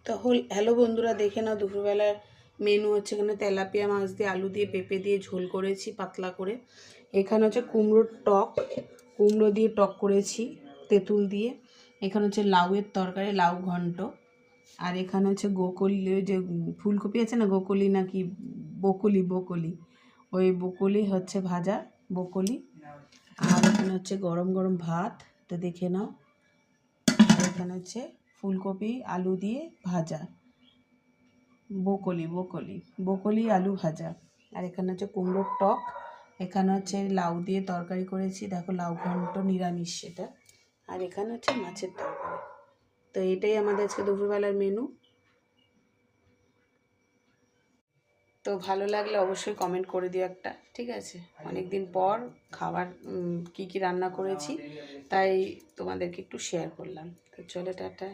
তো হ্যালো বন্ধুরা, দেখে নাও দুপুরবেলার মেনু হচ্ছে এখানে তেলাপিয়া মাছ দিয়ে আলু দিয়ে পেঁপে দিয়ে ঝোল করেছি পাতলা করে। এখানে হচ্ছে কুমড়োর টক, কুমড়ো দিয়ে টক করেছি তেঁতুল দিয়ে। এখানে হচ্ছে লাউয়ের তরকারি, লাউ ঘন্ট। আর এখানে হচ্ছে গোকলি, ওই যে ফুলকপি আছে না, গোকলি নাকি বকলি, বকলি, ওই বকলি হচ্ছে ভাজা, বকলি। আর এখানে হচ্ছে গরম গরম ভাত, তো দেখে নাও। আর এখানে হচ্ছে ফুলকপি আলু দিয়ে ভাজা, বকলি বকলি বকলি আলু ভাজা। আর এখানে হচ্ছে কুমড়োর টক। এখানে হচ্ছে লাউ দিয়ে তরকারি করেছি, দেখো লাউ ঘন্ট, নিরামিষ সেটা। আর এখানে হচ্ছে মাছের তরকারি। তো এটাই আমাদের আজকে দুপুরবেলার মেনু। তো ভালো লাগলে অবশ্যই কমেন্ট করে দিও একটা, ঠিক আছে? অনেক দিন পর খাবার কি কি রান্না করেছি তাই তোমাদেরকে একটু শেয়ার করলাম। তো চলো, টাটা।